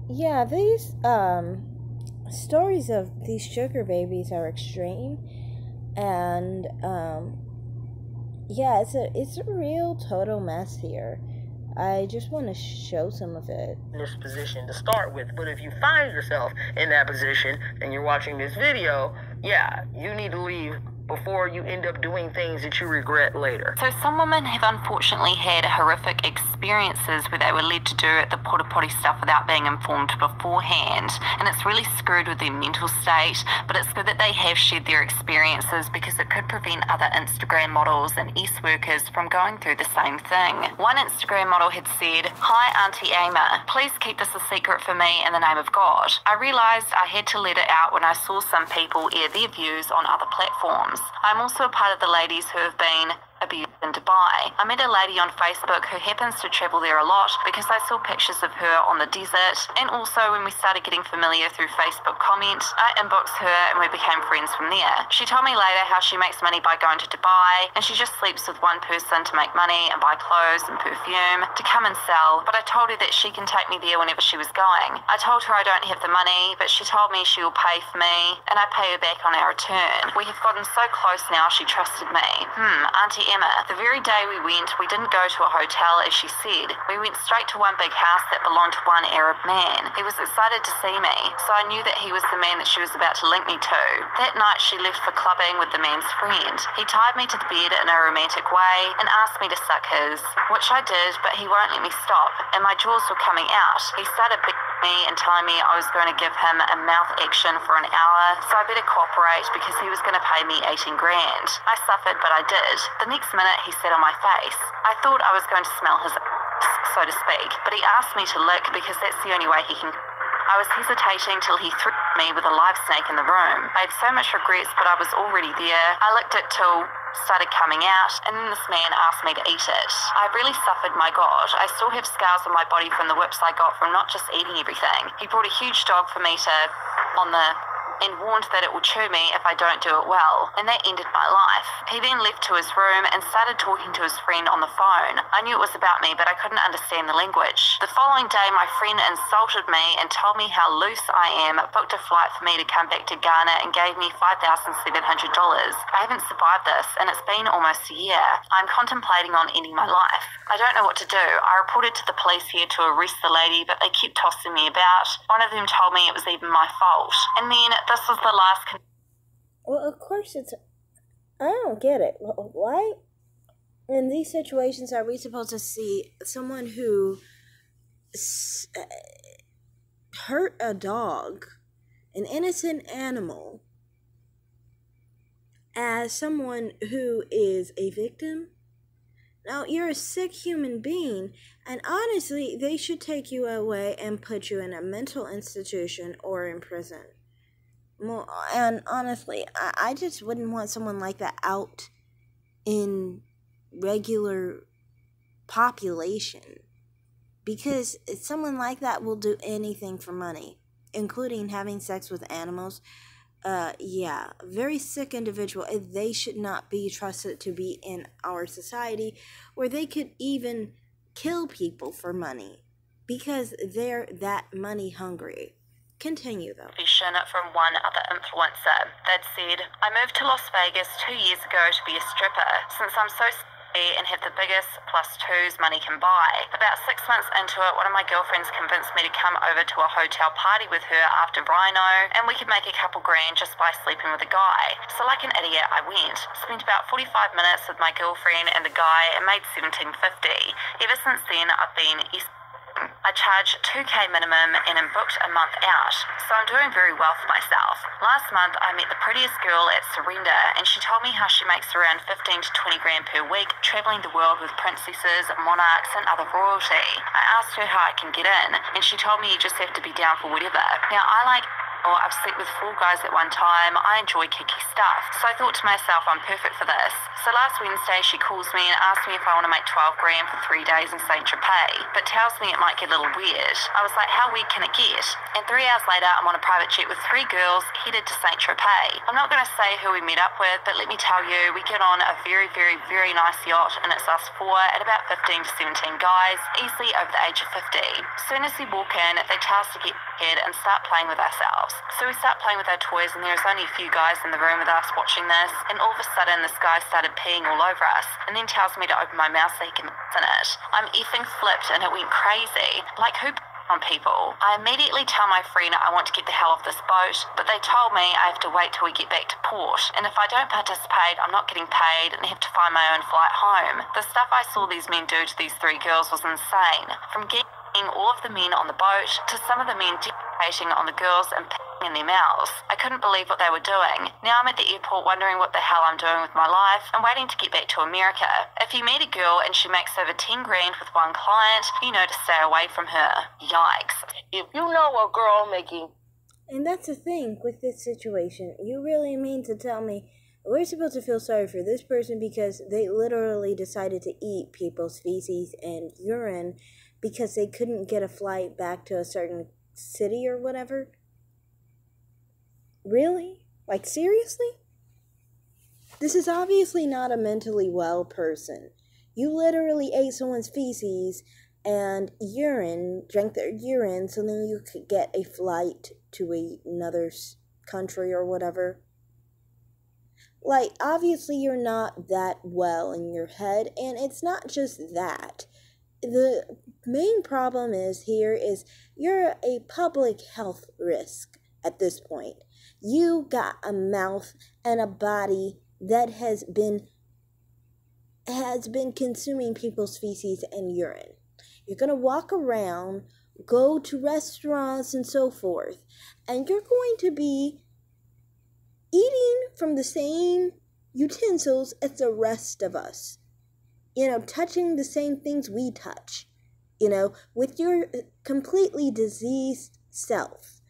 Yeah, these stories of these sugar babies are extreme, and yeah, it's a real total mess here. I just want to show some of it. In this position to start with, but if you find yourself in that position and you're watching this video, yeah, you need to leave before you end up doing things that you regret later. So some women have unfortunately had horrific experiences where they were led to do the porta potty stuff without being informed beforehand, and it's really screwed with their mental state. But it's good that they have shared their experiences, because it could prevent other Instagram models and workers from going through the same thing. One Instagram model had said, "Hi Auntie Ama, please keep this a secret for me in the name of God. I realised I had to let it out when I saw some people air their views on other platforms. I'm also a part of the ladies who have been abused in Dubai. I met a lady on Facebook who happens to travel there a lot, because I saw pictures of her on the desert, and also when we started getting familiar through Facebook comment, I inboxed her and we became friends from there. She told me later how she makes money by going to Dubai, and she just sleeps with one person to make money and buy clothes and perfume to come and sell, but I told her that she can take me there whenever she was going. I told her I don't have the money, but she told me she will pay for me, and I pay her back on our return. We have gotten so close now, she trusted me. Auntie Emma, the very day we went, we didn't go to a hotel as she said. We went straight to one big house that belonged to one Arab man. He was excited to see me, so I knew that he was the man that she was about to link me to. That night she left for clubbing with the man's friend. He tied me to the bed in a romantic way and asked me to suck his, which I did, but he won't let me stop, and my jaws were coming out. He started beating me and telling me I was going to give him a mouth action for an hour, so I better cooperate because he was going to pay me 18 grand. I suffered, but I did. The next minute he sat on my face. I thought I was going to smell his so to speak, but he asked me to lick because that's the only way he can. I was hesitating till he threw me with a live snake in the room. I had so much regrets, but I was already there. I licked it till started coming out, and then this man asked me to eat it. I really suffered, my God. I still have scars on my body from the whips I got from not just eating everything. He brought a huge dog for me to on the and warned that it will chew me if I don't do it well, and that ended my life. He then left to his room and started talking to his friend on the phone. I knew it was about me, but I couldn't understand the language. The following day, my friend insulted me and told me how loose I am, booked a flight for me to come back to Ghana, and gave me $5,700. I haven't survived this, and it's been almost a year. I'm contemplating on ending my life. I don't know what to do. I reported to the police here to arrest the lady, but they kept tossing me about. One of them told me it was even my fault. And then this was the last. Well, of course it's. I don't get it. Why, in these situations, are we supposed to see someone who hurt a dog, an innocent animal, as someone who is a victim? No, you're a sick human being, and honestly, they should take you away and put you in a mental institution or in prison. Well, and honestly, I just wouldn't want someone like that out in regular population, because someone like that will do anything for money, including having sex with animals. Yeah, very sick individual. They should not be trusted to be in our society, where they could even kill people for money because they're that money hungry. Continue, though. From one other influencer that said, I moved to Las Vegas 2 years ago to be a stripper, since I'm so and have the biggest +2s money can buy. About 6 months into it, one of my girlfriends convinced me to come over to a hotel party with her after Rhino, and we could make a couple grand just by sleeping with a guy. So like an idiot, I went. Spent about 45 minutes with my girlfriend and the guy and made $17.50. Ever since then, I've been I charge $2,000 minimum and am booked a month out, so I'm doing very well for myself. Last month, I met the prettiest girl at Surrender, and she told me how she makes around 15 to 20 grand per week, traveling the world with princesses, monarchs, and other royalty. I asked her how I can get in, and she told me you just have to be down for whatever. Now, I've slept with 4 guys at one time. I enjoy kicky stuff. So I thought to myself, I'm perfect for this. So last Wednesday, she calls me and asks me if I want to make 12 grand for 3 days in St. Tropez, but tells me it might get a little weird. I was like, how weird can it get? And 3 hours later, I'm on a private jet with 3 girls headed to St. Tropez. I'm not going to say who we met up with, but let me tell you, we get on a very, very, very nice yacht, and it's us four at about 15 to 17 guys, easily over the age of 50. As soon as we walk in, they tell us to get ahead and start playing with ourselves. So we start playing with our toys, and there's only a few guys in the room with us watching this, and all of a sudden this guy started peeing all over us, and then tells me to open my mouth so he can in it. I'm effing flipped, and it went crazy. Like, who on people? I immediately tell my friend I want to get the hell off this boat, but they told me I have to wait till we get back to port, and if I don't participate, I'm not getting paid and have to find my own flight home. The stuff I saw these men do to these three girls was insane. From getting all of the men on the boat to some of the men defecating on the girls and in their mouths. I couldn't believe what they were doing. Now I'm at the airport wondering what the hell I'm doing with my life and waiting to get back to America. If you meet a girl and she makes over 10 grand with one client, you know to stay away from her. Yikes. If you know a girl making... And that's the thing with this situation. You really mean to tell me we're supposed to feel sorry for this person because they literally decided to eat people's feces and urine because they couldn't get a flight back to a certain city or whatever? Really? Like, seriously? This is obviously not a mentally well person. You literally ate someone's feces and urine, drank their urine, so then you could get a flight to another country or whatever. Like, obviously you're not that well in your head, and it's not just that. The main problem is you're a public health risk at this point. You got a mouth and a body that has been consuming people's feces and urine. You're going to walk around, go to restaurants and so forth, and you're going to be eating from the same utensils as the rest of us. You know, touching the same things we touch, you know, with your completely diseased self.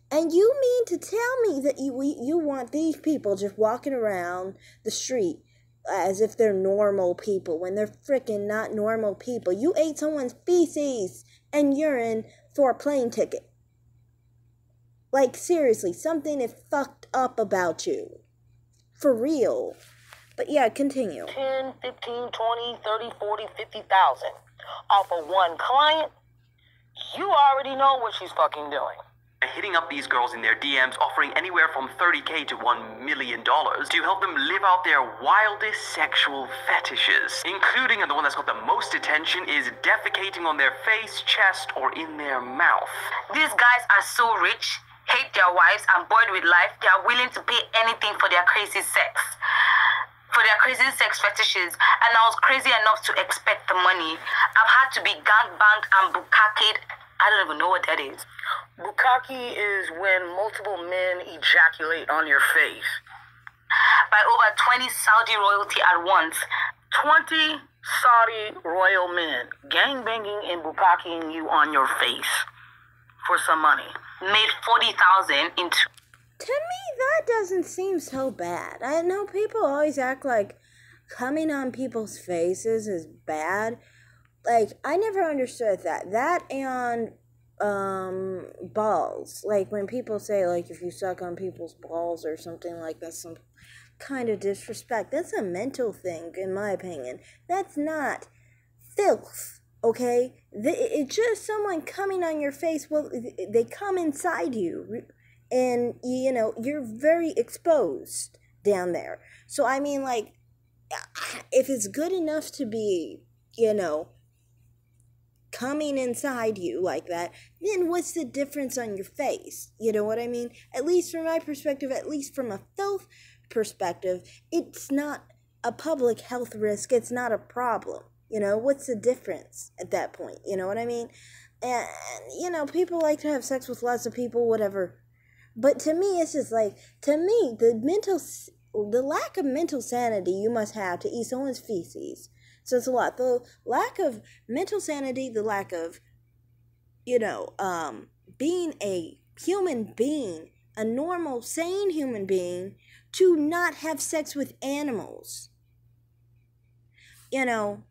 And you mean to tell me that you want these people just walking around the street as if they're normal people when they're freaking not normal people? You ate someone's feces and urine for a plane ticket. Like, seriously, something is fucked up about you. For real. But yeah, continue. 10, 15, 20, 30, 40, 50,000 off of one client, you already know what she's fucking doing. Hitting up these girls in their DMs, offering anywhere from $30K to $1 million to help them live out their wildest sexual fetishes, including, and the one that's got the most attention, is defecating on their face, chest, or in their mouth. These guys are so rich, hate their wives, and bored with life, they are willing to pay anything for their crazy sex. For their crazy sex fetishes, and I was crazy enough to expect the money. I've had to be gangbanged and bukkakeed. I don't even know what that is. Bukkake is when multiple men ejaculate on your face. By over 20 Saudi royalty at once. 20 Saudi royal men gangbanging and bukkakeing you on your face for some money. Made 40,000 in two. To me, that doesn't seem so bad. I know people always act like coming on people's faces is bad. Like, I never understood that. That and balls. Like, when people say, like, if you suck on people's balls or something like that, some kind of disrespect. That's a mental thing, in my opinion. That's not filth, okay? It's just someone coming on your face. Well, they come inside you. And, you know, you're very exposed down there. So, I mean, like, if it's good enough to be, you know, coming inside you like that, then what's the difference on your face? You know what I mean? At least from my perspective, at least from a filth perspective, it's not a public health risk. It's not a problem. You know, what's the difference at that point? You know what I mean? And, you know, people like to have sex with lots of people, whatever. But to me, it's just like, to me, the lack of mental sanity you must have to eat someone's feces says a lot. The lack of mental sanity, the lack of, you know, being a human being, a normal, sane human being, to not have sex with animals. You know,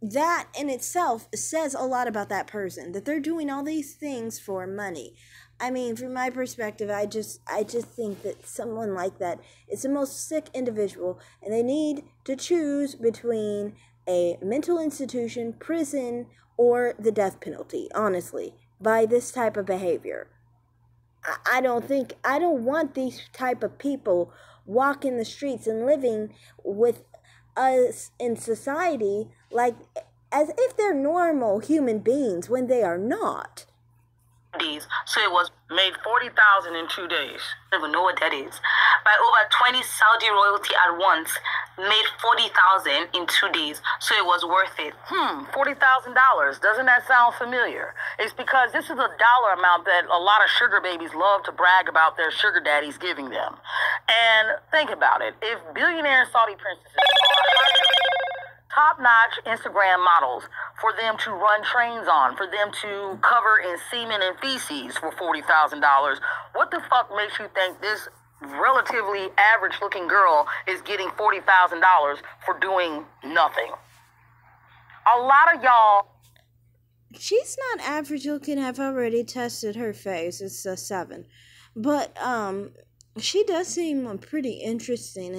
that in itself says a lot about that person, that they're doing all these things for money. I mean, from my perspective, I just think that someone like that is the most sick individual, and they need to choose between a mental institution, prison, or the death penalty, honestly, by this type of behavior. I don't want these type of people walking the streets and living with us in society like as if they're normal human beings when they are not. So it was made 40,000 in 2 days. I don't even know what that is. By over 20 Saudi royalty at once, made 40,000 in 2 days. So it was worth it. $40,000. Doesn't that sound familiar? It's because this is a dollar amount that a lot of sugar babies love to brag about their sugar daddies giving them. And think about it. If billionaire Saudi princesses top-notch Instagram models for them to run trains on, for them to cover in semen and feces for $40,000, what the fuck makes you think this relatively average-looking girl is getting $40,000 for doing nothing? A lot of y'all... She's not average looking. I've already tested her face. It's a 7. But, she does seem pretty interesting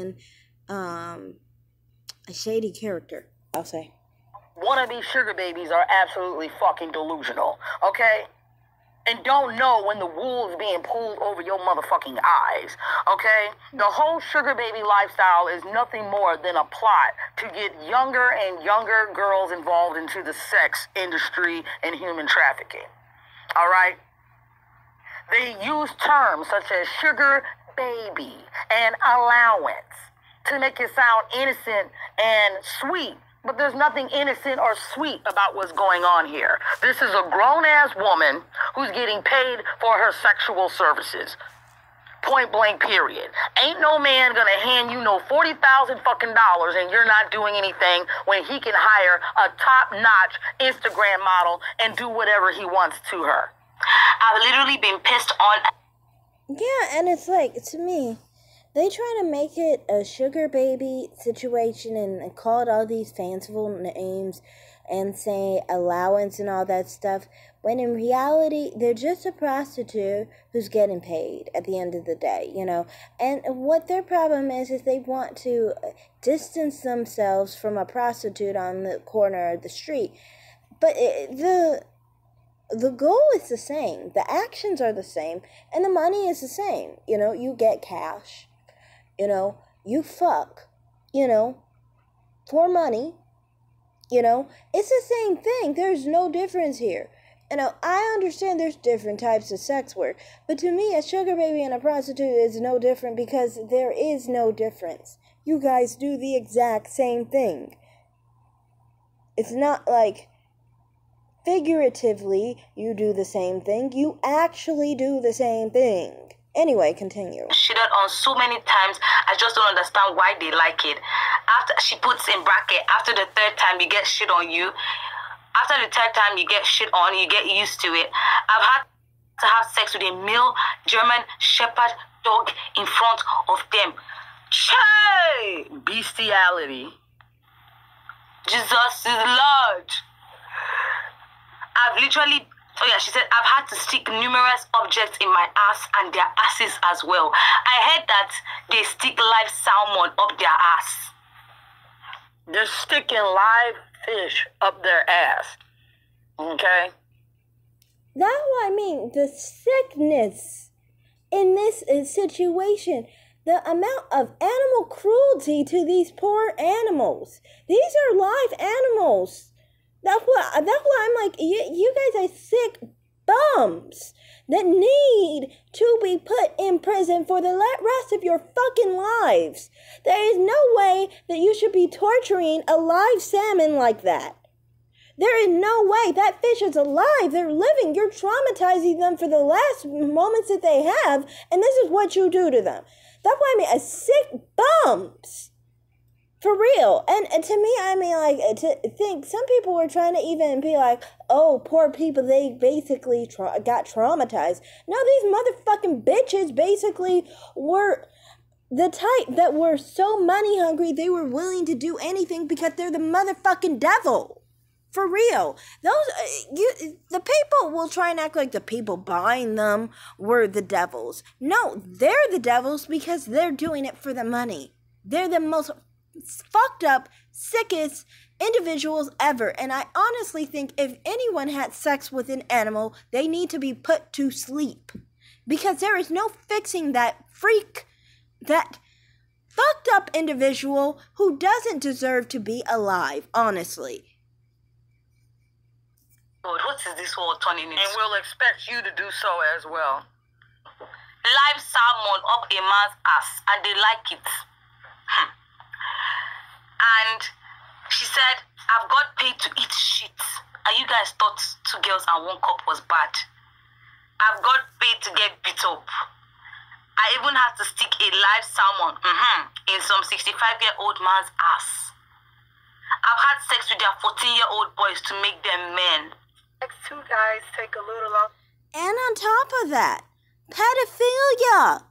and, a shady character, I'll say. Wannabe sugar babies are absolutely fucking delusional, okay? And don't know when the wool is being pulled over your motherfucking eyes, okay? The whole sugar baby lifestyle is nothing more than a plot to get younger and younger girls involved into the sex industry and human trafficking, all right? They use terms such as sugar baby and allowance to make it sound innocent and sweet. But there's nothing innocent or sweet about what's going on here. This is a grown-ass woman who's getting paid for her sexual services. Point blank, period. Ain't no man gonna hand you no $40,000 fucking dollars and you're not doing anything when he can hire a top-notch Instagram model and do whatever he wants to her. I've literally been pissed on. Yeah, and it's like, to me, they try to make it a sugar baby situation and call it all these fanciful names and say allowance and all that stuff, when in reality, they're just a prostitute who's getting paid at the end of the day, you know. And what their problem is they want to distance themselves from a prostitute on the corner of the street. But the goal is the same. The actions are the same. And the money is the same. You know, you get cash. You know, you fuck, you know, for money, you know, it's the same thing. There's no difference here. You know, I understand there's different types of sex work, but to me, a sugar baby and a prostitute is no different because there is no difference. You guys do the exact same thing. It's not like figuratively you do the same thing. You actually do the same thing. Anyway, continue. Shitted on so many times, I just don't understand why they like it. After she puts in bracket, after the third time you get shit on you. After the third time you get shit on, you get used to it. I've had to have sex with a male German Shepherd dog in front of them. Hey! Bestiality. Jesus is Lord. I've literally... Oh yeah, she said, I've had to stick numerous objects in my ass and their asses as well. I heard that they stick live salmon up their ass. They're sticking live fish up their ass. Okay? That's what I mean. The sickness in this situation. The amount of animal cruelty to these poor animals. These are live animals. That's what I'm like, you guys are sick bums that need to be put in prison for the rest of your fucking lives. There is no way that you should be torturing a live salmon like that. There is no way. That fish is alive. They're living. You're traumatizing them for the last moments that they have, and this is what you do to them. That's what I mean, a sick bums. For real. And to me, I mean, like, to think, some people were trying to even be like, oh, poor people, they basically got traumatized. No, these motherfucking bitches basically were the type that were so money hungry, they were willing to do anything because they're the motherfucking devil. For real. The people will try and act like the people buying them were the devils. No, they're the devils because they're doing it for the money. They're the most fucked up, sickest individuals ever. And I honestly think if anyone had sex with an animal, they need to be put to sleep. Because there is no fixing that freak, that fucked up individual who doesn't deserve to be alive, honestly. God, what is this world turning into? And we'll expect you to do so as well. Live salmon up a man's ass, and they like it. And she said, I've got paid to eat shit. And you guys thought 2 girls and 1 cup was bad. I've got paid to get beat up. I even had to stick a live salmon in some 65-year-old man's ass. I've had sex with their 14-year-old boys to make them men. Next 2 guys take a little off. And on top of that, pedophilia.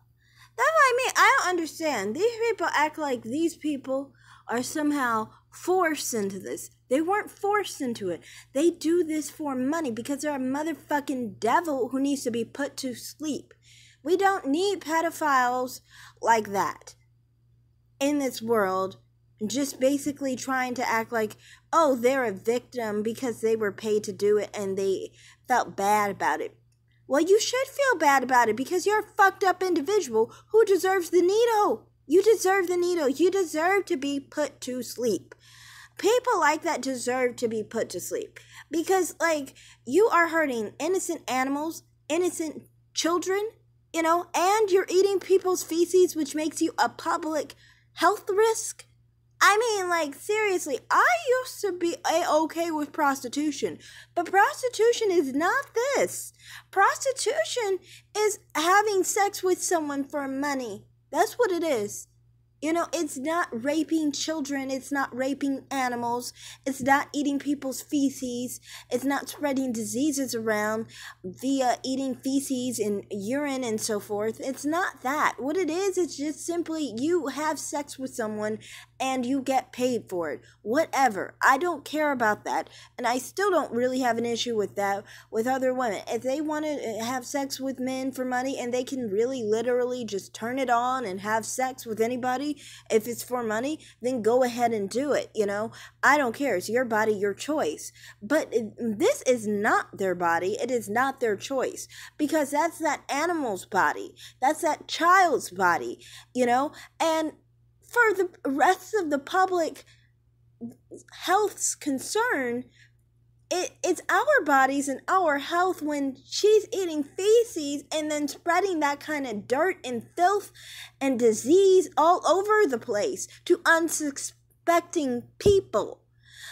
That's what I mean. I don't understand. These people act like these people are somehow forced into this. They weren't forced into it. They do this for money because they're a motherfucking devil who needs to be put to sleep. We don't need pedophiles like that in this world, just basically trying to act like, oh, they're a victim because they were paid to do it and they felt bad about it. Well, you should feel bad about it because you're a fucked up individual who deserves the needle. You deserve the needle. You deserve to be put to sleep. People like that deserve to be put to sleep because, like, you are hurting innocent animals, innocent children, you know, and you're eating people's feces, which makes you a public health risk. I mean, like, seriously, I used to be okay with prostitution, but prostitution is not this. Prostitution is having sex with someone for money. That's what it is. You know, it's not raping children. It's not raping animals. It's not eating people's feces. It's not spreading diseases around via eating feces and urine and so forth. It's not that. What it is, it's just simply you have sex with someone and you get paid for it. Whatever. I don't care about that. And I still don't really have an issue with that with other women. If they want to have sex with men for money and they can really literally just turn it on and have sex with anybody, if it's for money, then go ahead and do it, you know? I don't care. It's your body, your choice. But this is not their body. It is not their choice. Because that's that animal's body. That's that child's body, you know? And for the rest of the public health's concern, it's our bodies and our health when she's eating feces and then spreading that kind of dirt and filth and disease all over the place to unsuspecting people.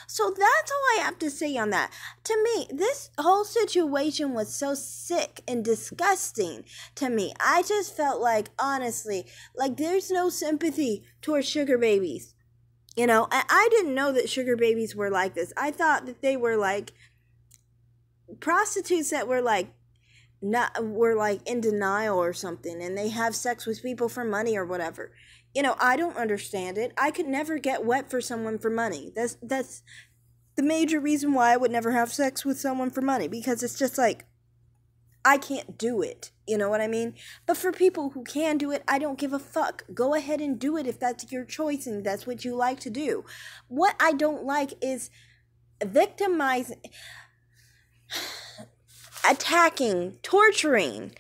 So that's all I have to say on that. To me, this whole situation was so sick and disgusting to me. I just felt like, honestly, like there's no sympathy towards sugar babies. You know, I didn't know that sugar babies were like this. I thought that they were like prostitutes that were like in denial or something, and they have sex with people for money or whatever. You know, I don't understand it. I could never get wet for someone for money. That's the major reason why I would never have sex with someone for money, because it's just like I can't do it. You know what I mean? But for people who can do it, I don't give a fuck. Go ahead and do it if that's your choice and that's what you like to do. What I don't like is victimizing, attacking, torturing,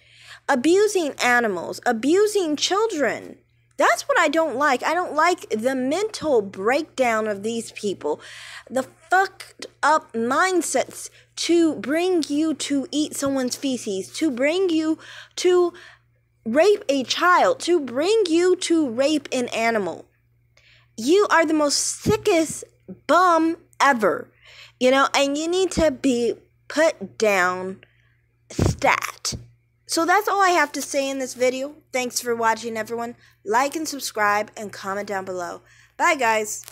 abusing animals, abusing children. That's what I don't like. I don't like the mental breakdown of these people, the fucked up mindsets to bring you to eat someone's feces, to bring you to rape a child, to bring you to rape an animal. You are the most sickest bum ever, you know, and you need to be put down stat. So that's all I have to say in this video. Thanks for watching, everyone. Like and subscribe and comment down below. Bye, guys.